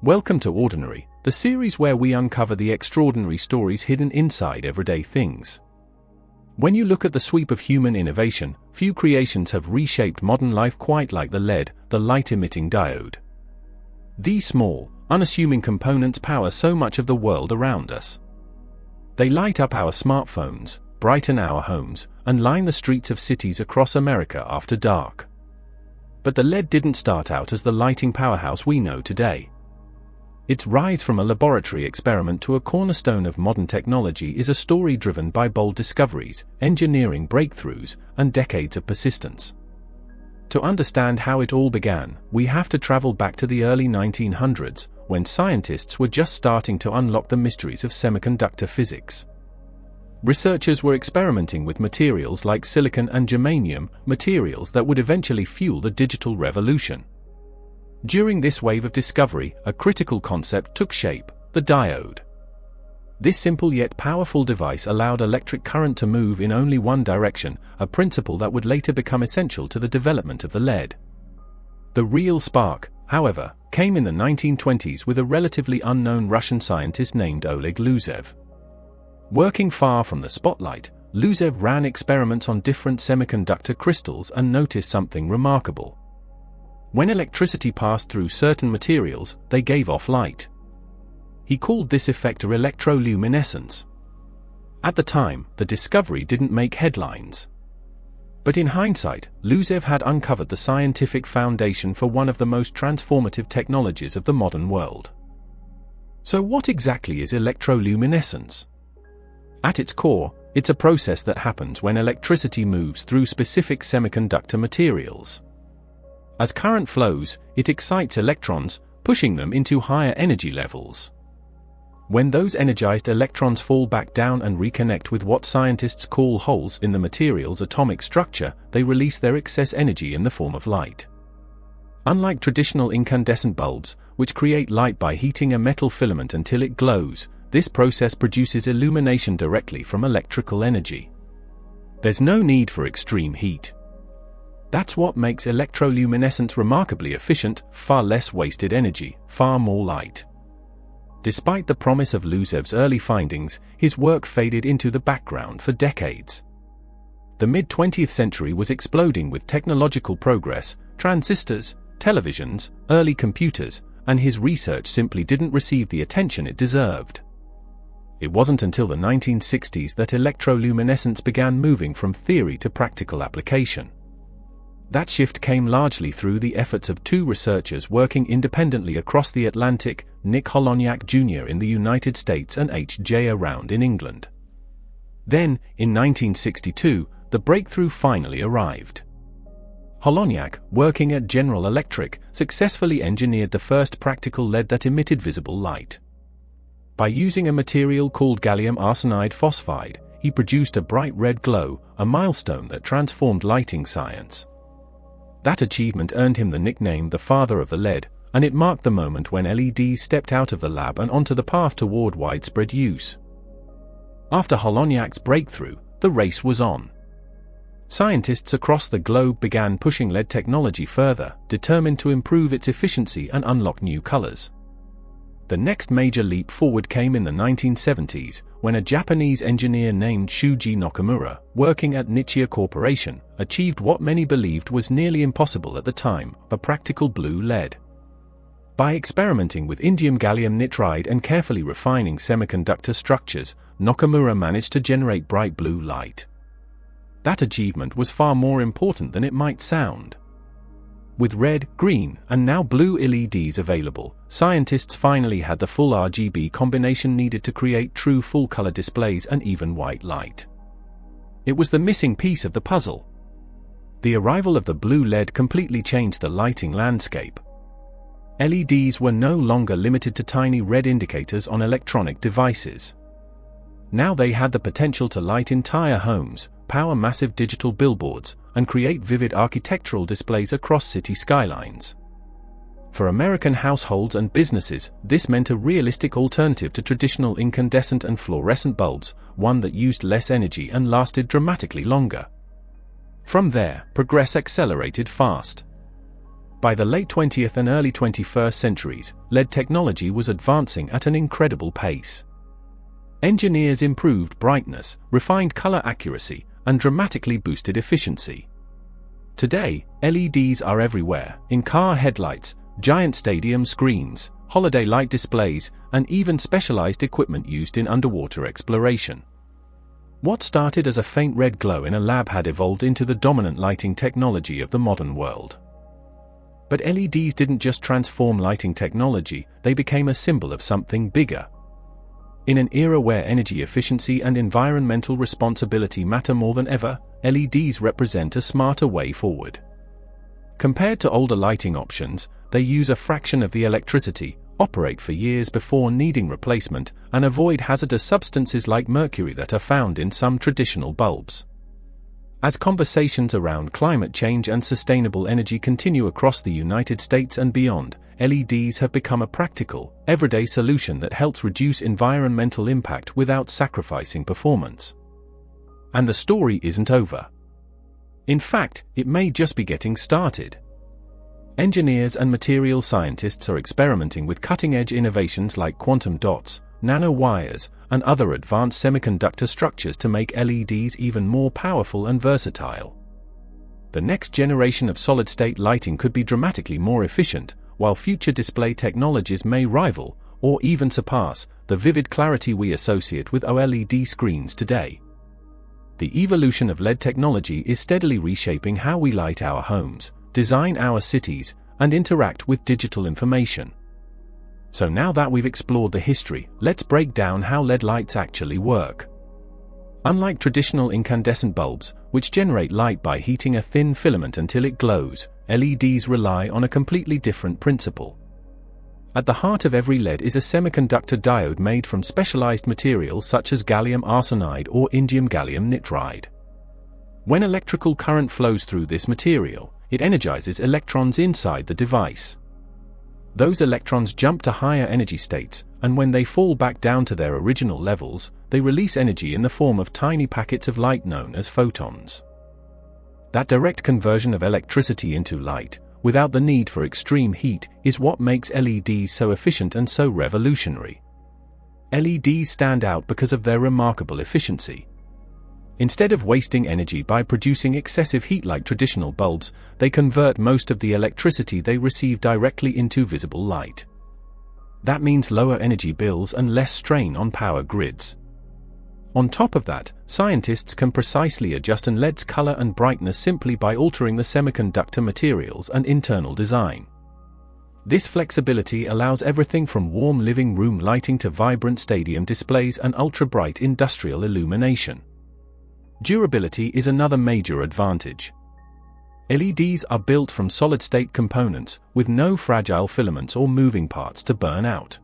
Welcome to Ordinary, the series where we uncover the extraordinary stories hidden inside everyday things. When you look at the sweep of human innovation, few creations have reshaped modern life quite like the LED, the light-emitting diode. These small, unassuming components power so much of the world around us. They light up our smartphones, brighten our homes, and line the streets of cities across America after dark. But the LED didn't start out as the lighting powerhouse we know today. Its rise from a laboratory experiment to a cornerstone of modern technology is a story driven by bold discoveries, engineering breakthroughs, and decades of persistence. To understand how it all began, we have to travel back to the early 1900s, when scientists were just starting to unlock the mysteries of semiconductor physics. Researchers were experimenting with materials like silicon and germanium, materials that would eventually fuel the digital revolution. During this wave of discovery, a critical concept took shape: the diode. This simple yet powerful device allowed electric current to move in only one direction, a principle that would later become essential to the development of the LED. The real spark, however, came in the 1920s with a relatively unknown Russian scientist named Oleg Losev. Working far from the spotlight, Losev ran experiments on different semiconductor crystals and noticed something remarkable. When electricity passed through certain materials, they gave off light. He called this effect electroluminescence. At the time, the discovery didn't make headlines. But in hindsight, Losev had uncovered the scientific foundation for one of the most transformative technologies of the modern world. So what exactly is electroluminescence? At its core, it's a process that happens when electricity moves through specific semiconductor materials. As current flows, it excites electrons, pushing them into higher energy levels. When those energized electrons fall back down and reconnect with what scientists call holes in the material's atomic structure, they release their excess energy in the form of light. Unlike traditional incandescent bulbs, which create light by heating a metal filament until it glows, this process produces illumination directly from electrical energy. There's no need for extreme heat. That's what makes electroluminescence remarkably efficient: far less wasted energy, far more light. Despite the promise of Losev's early findings, his work faded into the background for decades. The mid-20th century was exploding with technological progress: transistors, televisions, early computers, and his research simply didn't receive the attention it deserved. It wasn't until the 1960s that electroluminescence began moving from theory to practical application. That shift came largely through the efforts of two researchers working independently across the Atlantic, Nick Holonyak Jr. in the United States and H.J. Around in England. Then, in 1962, the breakthrough finally arrived. Holonyak, working at General Electric, successfully engineered the first practical LED that emitted visible light. By using a material called gallium arsenide phosphide, he produced a bright red glow, a milestone that transformed lighting science. That achievement earned him the nickname the father of the LED, and it marked the moment when LEDs stepped out of the lab and onto the path toward widespread use. After Holonyak's breakthrough, the race was on. Scientists across the globe began pushing LED technology further, determined to improve its efficiency and unlock new colors. The next major leap forward came in the 1970s, when a Japanese engineer named Shuji Nakamura, working at Nichia Corporation, achieved what many believed was nearly impossible at the time: a practical blue LED. By experimenting with indium gallium nitride and carefully refining semiconductor structures, Nakamura managed to generate bright blue light. That achievement was far more important than it might sound. With red, green, and now blue LEDs available, scientists finally had the full RGB combination needed to create true full-color displays and even white light. It was the missing piece of the puzzle. The arrival of the blue LED completely changed the lighting landscape. LEDs were no longer limited to tiny red indicators on electronic devices. Now they had the potential to light entire homes, power massive digital billboards, and create vivid architectural displays across city skylines. For American households and businesses, this meant a realistic alternative to traditional incandescent and fluorescent bulbs, one that used less energy and lasted dramatically longer. From there, progress accelerated fast. By the late 20th and early 21st centuries, LED technology was advancing at an incredible pace. Engineers improved brightness, refined color accuracy, and dramatically boosted efficiency. Today, LEDs are everywhere, in car headlights, giant stadium screens, holiday light displays, and even specialized equipment used in underwater exploration. What started as a faint red glow in a lab had evolved into the dominant lighting technology of the modern world. But LEDs didn't just transform lighting technology, they became a symbol of something bigger. In an era where energy efficiency and environmental responsibility matter more than ever, LEDs represent a smarter way forward. Compared to older lighting options, they use a fraction of the electricity, operate for years before needing replacement, and avoid hazardous substances like mercury that are found in some traditional bulbs. As conversations around climate change and sustainable energy continue across the United States and beyond, LEDs have become a practical, everyday solution that helps reduce environmental impact without sacrificing performance. And the story isn't over. In fact, it may just be getting started. Engineers and material scientists are experimenting with cutting-edge innovations like quantum dots, nanowires, and other advanced semiconductor structures to make LEDs even more powerful and versatile. The next generation of solid-state lighting could be dramatically more efficient, while future display technologies may rival, or even surpass, the vivid clarity we associate with OLED screens today. The evolution of LED technology is steadily reshaping how we light our homes, design our cities, and interact with digital information. So now that we've explored the history, let's break down how LED lights actually work. Unlike traditional incandescent bulbs, which generate light by heating a thin filament until it glows, LEDs rely on a completely different principle. At the heart of every LED is a semiconductor diode made from specialized materials such as gallium arsenide or indium gallium nitride. When electrical current flows through this material, it energizes electrons inside the device. Those electrons jump to higher energy states, and when they fall back down to their original levels, they release energy in the form of tiny packets of light known as photons. That direct conversion of electricity into light, without the need for extreme heat, is what makes LEDs so efficient and so revolutionary. LEDs stand out because of their remarkable efficiency. Instead of wasting energy by producing excessive heat like traditional bulbs, they convert most of the electricity they receive directly into visible light. That means lower energy bills and less strain on power grids. On top of that, scientists can precisely adjust an LED's color and brightness simply by altering the semiconductor materials and internal design. This flexibility allows everything from warm living room lighting to vibrant stadium displays and ultra-bright industrial illumination. Durability is another major advantage. LEDs are built from solid-state components, with no fragile filaments or moving parts to burn out.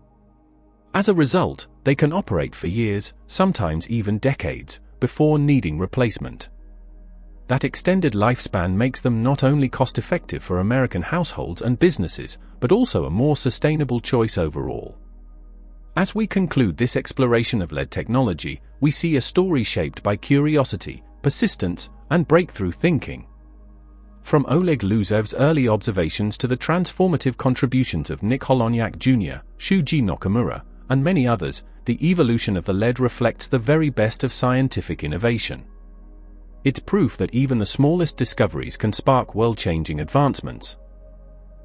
As a result, they can operate for years, sometimes even decades, before needing replacement. That extended lifespan makes them not only cost-effective for American households and businesses, but also a more sustainable choice overall. As we conclude this exploration of LED technology, we see a story shaped by curiosity, persistence, and breakthrough thinking. From Oleg Losev's early observations to the transformative contributions of Nick Holonyak Jr., Shuji Nakamura, and many others, the evolution of the LED reflects the very best of scientific innovation. It's proof that even the smallest discoveries can spark world-changing advancements.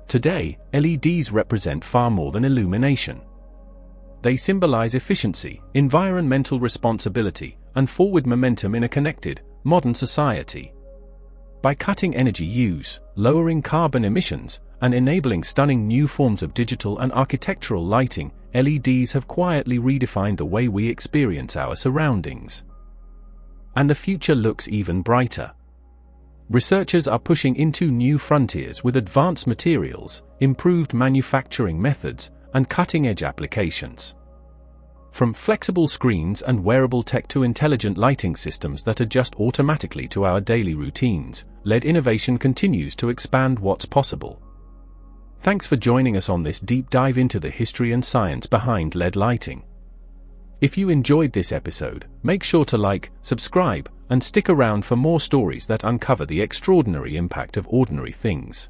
Today, LEDs represent far more than illumination. They symbolize efficiency, environmental responsibility, and forward momentum in a connected, modern society. By cutting energy use, lowering carbon emissions, and enabling stunning new forms of digital and architectural lighting, LEDs have quietly redefined the way we experience our surroundings. And the future looks even brighter. Researchers are pushing into new frontiers with advanced materials, improved manufacturing methods, and cutting-edge applications. From flexible screens and wearable tech to intelligent lighting systems that adjust automatically to our daily routines, LED innovation continues to expand what's possible. Thanks for joining us on this deep dive into the history and science behind LED lighting. If you enjoyed this episode, make sure to like, subscribe, and stick around for more stories that uncover the extraordinary impact of ordinary things.